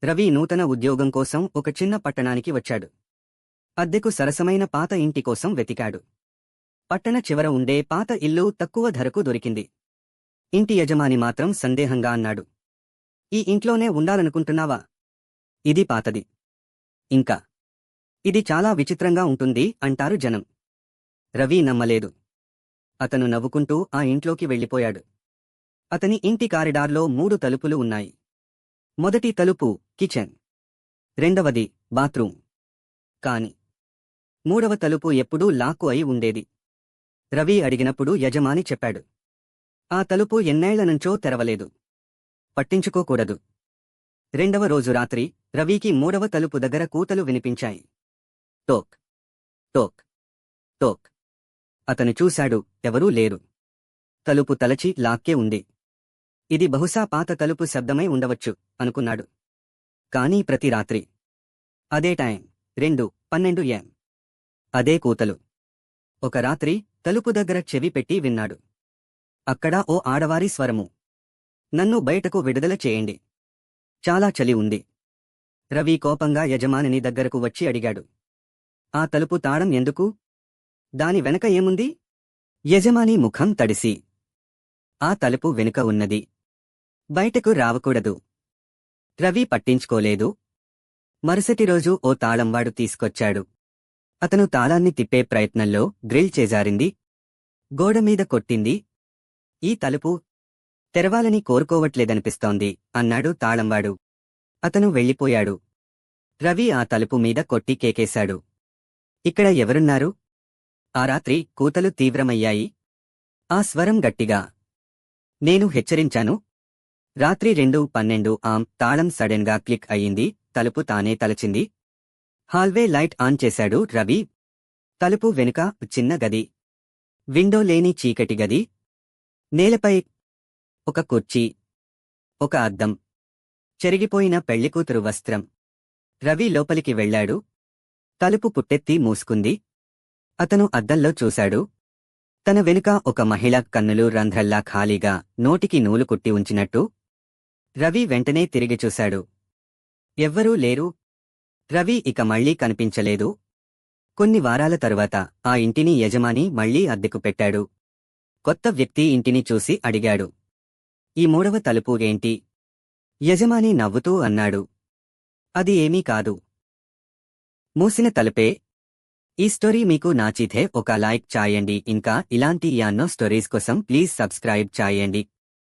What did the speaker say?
రవి నూతన ఉద్యోగం కోసం ఒక చిన్న పట్టణానికి వచ్చాడు. అద్దెకు సరసమైన పాత ఇంటి కోసం వెతికాడు. పట్టణ చివర ఉండే పాత ఇల్లు తక్కువ ధరకు దొరికింది. ఇంటి యజమాని మాత్రం సందేహంగా అన్నాడు. ఈ ఇంట్లోనే ఉండాలనుకుంటున్నావా? ఇది పాతది. ఇంకా ఇది చాలా విచిత్రంగా ఉంటుంది అంటారు జనం. రవి నమ్మలేదు. అతను నవ్వుకుంటూ ఆ ఇంట్లోకి వెళ్ళిపోయాడు. అతని ఇంటి కారిడార్లో 3 తలుపులు ఉన్నాయి. మొదటి తలుపు కిచెన్, రెండవది బాత్రూం. కాని 3వ తలుపు ఎప్పుడూ లాక్కు అయి ఉండేది. రవి అడిగినప్పుడు యజమాని చెప్పాడు, ఆ తలుపు ఎన్నేళ్లనుంచో తెరవలేదు. పట్టించుకోకూడదు. 2వ రోజు రాత్రి రవికి 3వ తలుపు దగ్గర కూతలు వినిపించాయి. Took took took. అతను చూశాడు, ఎవరూ లేరు. తలుపు తలచి లాక్కే ఉంది. ఇది బహుశా పాత తలుపు శబ్దమై ఉండవచ్చు అనుకున్నాడు. కానీ ప్రతి రాత్రి అదే టైం 2:12 AM. అదే కూతలు. ఒక రాత్రి తలుపు దగ్గర చెవి పెట్టి విన్నాడు. అక్కడ ఓ ఆడవారి స్వరము. నన్ను బయటకు విడుదల చేయండి. చాలా చలి ఉంది. రవి కోపంగా యజమానిని దగ్గరకు వచ్చి అడిగాడు, ఆ తలుపు తాళం ఎందుకు? దాని వెనక ఏముంది? యజమాని ముఖం తడిసి, ఆ తలుపు వెనుక ఉన్నది. బయటకు రావకూడదు. రవి పట్టించుకోలేదు. మరుసటి రోజు ఓ తాళంవాడు తీసుకొచ్చాడు. అతను తాళాన్ని తిప్పే ప్రయత్నంలో డ్రిల్ చేజారింది. గోడమీద కొట్టింది. ఈ తలుపు తెరవాలని కోరుకోవట్లేదనిపిస్తోంది అన్నాడు తాళంవాడు. అతను వెళ్ళిపోయాడు. రవి ఆ తలుపు మీద కొట్టి కేకేశాడు, ఇక్కడ ఎవరున్నారు? ఆ రాత్రి కూతలు తీవ్రమయ్యాయి. ఆ స్వరం గట్టిగా, నేను హెచ్చరించాను. రాత్రి 2:12 AM. తాళం సడెన్గా క్లిక్ అయ్యింది. తలుపు తానే తలచింది. హాల్వే లైట్ ఆన్ చేశాడు రవి. తలుపు వెనుక చిన్న గది. విండో లేని చీకటి గది. నేలపై ఒక కుర్చీ, ఒక అద్దం, చెరిగిపోయిన పెళ్లికూతురు వస్త్రం. రవి లోపలికి వెళ్ళాడు. తలుపు పుట్టెత్తి మూసుకుంది. అతను అద్దంలో చూశాడు. తన వెనుక ఒక మహిళ, కన్నులు రంధ్రల్లా ఖాళీగా, నోటికి నూలు కుట్టి ఉంచినట్టు. రవి వెంటనే తిరిగి చూశాడు. ఎవ్వరూ లేరు. రవి ఇక మళ్లీ కనిపించలేదు. కొన్ని వారాల తరువాత ఆ ఇంటిని యజమాని మళ్లీ అద్దెకు పెట్టాడు. కొత్త వ్యక్తి ఇంటిని చూసి అడిగాడు, ఈ 3వ తలుపు ఏంటి? యజమాని నవ్వుతూ అన్నాడు, అది ఏమీ కాదు. మూసిన తలుపే. ఈ స్టోరీ మీకు నచ్చితే ఒక లైక్ చేయండి. ఇంకా ఇలాంటి యాన్నో స్టోరీస్ కోసం ప్లీజ్ సబ్స్క్రైబ్ చేయండి.